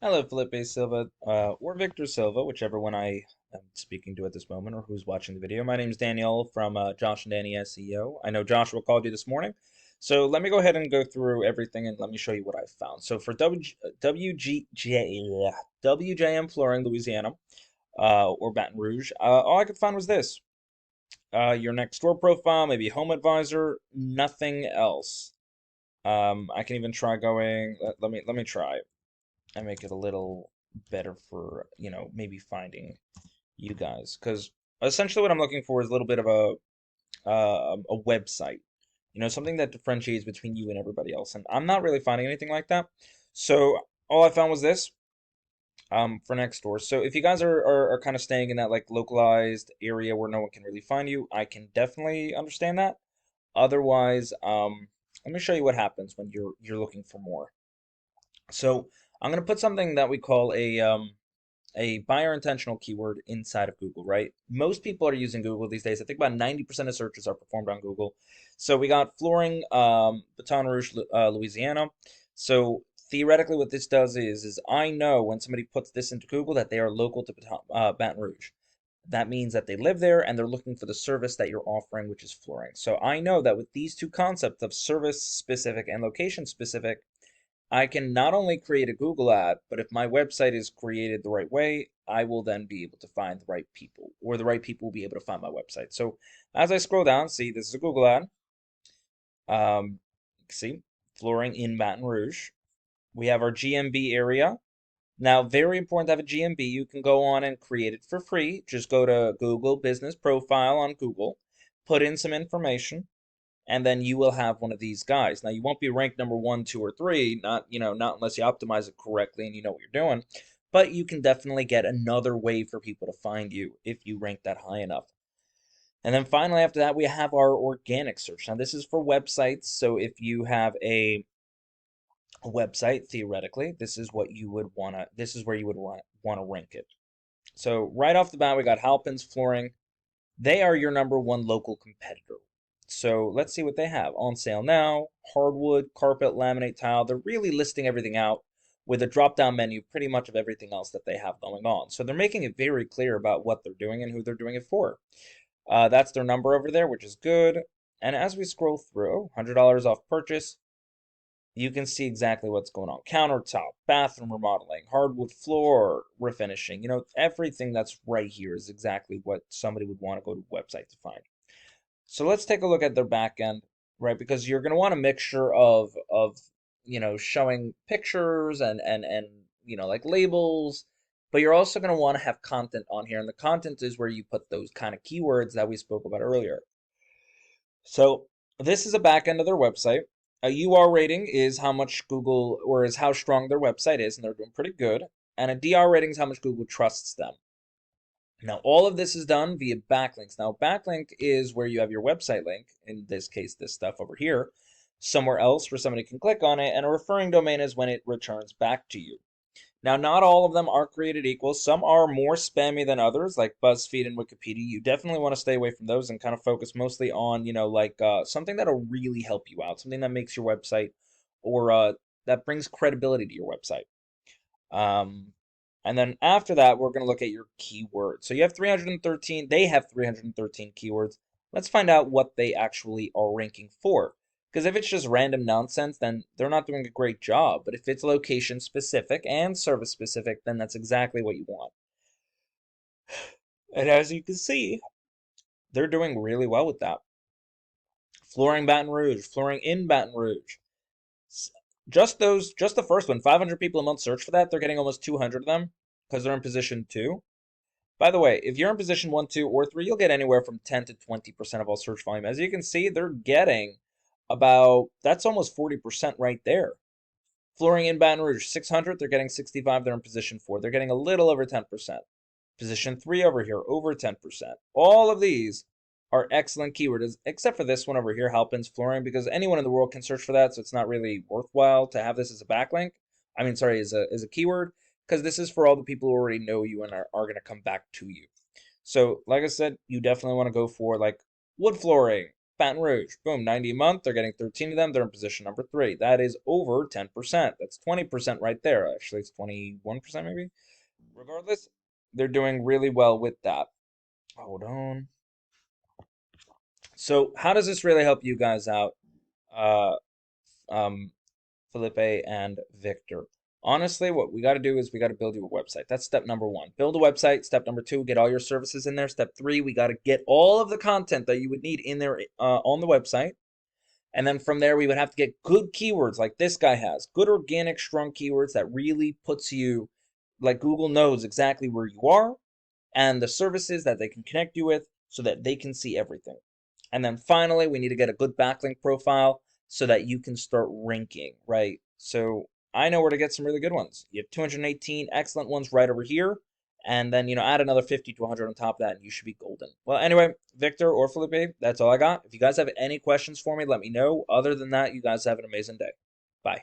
Hello, Felipe Silva, or Victor Silva, whichever one I am speaking to at this moment, or who's watching the video. My name is Daniel from Josh and Danny SEO. I know Joshua called you this morning, so let me go ahead and go through everything and let me show you what I found. So for WJM Flooring, Louisiana, or Baton Rouge, all I could find was this: your next door profile, maybe Home Advisor, nothing else. I can even try going. Let me try. I make it a little better for, maybe finding you guys. Because essentially what I'm looking for is a little bit of a website, something that differentiates between you and everybody else. And I'm not really finding anything like that. So all I found was this for next door. So if you guys are kind of staying in that like localized area where no one can really find you, I can definitely understand that. Otherwise, let me show you what happens when you're looking for more. So I'm going to put something that we call a buyer intentional keyword inside of Google, right? Most people are using Google these days. I think about 90% of searches are performed on Google. So we got flooring, Baton Rouge, Louisiana. So theoretically, what this does is I know when somebody puts this into Google that they are local to Baton Rouge. That means that they live there and they're looking for the service that you're offering, which is flooring. So I know that with these two concepts of service specific and location specific, I can not only create a Google ad, but if my website is created the right way, I will then be able to find the right people, or the right people will be able to find my website. So as I scroll down, see, this is a Google ad. Um, see, flooring in Baton Rouge. We have our GMB area. Now, very important to have a GMB. You can go on and create it for free. Just go to Google Business Profile on Google, put in some information, and then you will have one of these guys. Now you won't be ranked number one, two, or three, not unless you optimize it correctly and you know what you're doing. But you can definitely get another way for people to find you if you rank that high enough. And then finally, after that, we have our organic search. Now this is for websites. So if you have a website, theoretically, this is what you would wanna. This is where you would want to rank it. So right off the bat, we got Halpins Flooring. They are your number one local competitor. So let's see what they have on sale now. Hardwood, carpet, laminate, tile. They're really listing everything out with a drop down menu, pretty much of everything else that they have going on. So they're making it very clear about what they're doing and who they're doing it for. That's their number over there, which is good. And as we scroll through, $100 off purchase, you can see exactly what's going on. Countertop, bathroom remodeling, hardwood floor refinishing. Everything that's right here is exactly what somebody would want to go to a website to find. So let's take a look at their back end, right? Because you're going to want a mixture of showing pictures and like labels, but you're also going to want to have content on here, and the content is where you put those kind of keywords that we spoke about earlier. So this is a back end of their website. A UR rating is how much Google, or is how strong their website is, and they're doing pretty good. And a DR rating is how much Google trusts them. Now, all of this is done via backlinks. Now, backlink is where you have your website link, in this case, this stuff over here, somewhere else where somebody can click on it, and a referring domain is when it returns back to you. Now, not all of them are created equal. Some are more spammy than others, like BuzzFeed and Wikipedia. You definitely want to stay away from those and kind of focus mostly on, like something that'll really help you out, something that makes your website, or that brings credibility to your website. Um, and then after that, we're going to look at your keywords. So you have 313, they have 313 keywords. Let's find out what they actually are ranking for. Because if it's just random nonsense, then they're not doing a great job. But if it's location specific and service specific, then that's exactly what you want. And as you can see, they're doing really well with that. Flooring Baton Rouge, flooring in Baton Rouge. Just the first one, 500 people a month search for that. They're getting almost 200 of them because they're in position 2. By the way, if you're in position 1, 2, or 3, you'll get anywhere from 10 to 20% of all search volume. As you can see, they're getting that's almost 40% right there. Flooring in Baton Rouge, 600, they're getting 65, they're in position 4. They're getting a little over 10%. Position 3 over here, over 10%. All of these are excellent keywords, except for this one over here, Halpins Flooring, because anyone in the world can search for that, so it's not really worthwhile to have this as a backlink. I mean, sorry, as a keyword, because this is for all the people who already know you and are going to come back to you. So, like I said, you definitely want to go for like wood flooring, Baton Rouge. Boom, 90 a month. They're getting 13 of them. They're in position number 3. That is over 10%. That's 20% right there. Actually, it's 21% maybe. Regardless, they're doing really well with that. Hold on. So, how does this really help you guys out? Uh, um, Felipe and Victor. Honestly, what we got to do is we got to build you a website. That's step number 1. Build a website. Step number 2, get all your services in there. Step 3, we got to get all of the content that you would need in there on the website. And then from there, we would have to get good keywords like this guy has. Good, organic, strong keywords that really puts you, like Google knows exactly where you are and the services that they can connect you with so that they can see everything. And then finally, we need to get a good backlink profile so that you can start ranking, right? So I know where to get some really good ones. You have 218 excellent ones right over here. And then, add another 50 to 100 on top of that, and you should be golden. Well, anyway, Victor or Felipe, that's all I got. If you guys have any questions for me, let me know. Other than that, you guys have an amazing day. Bye.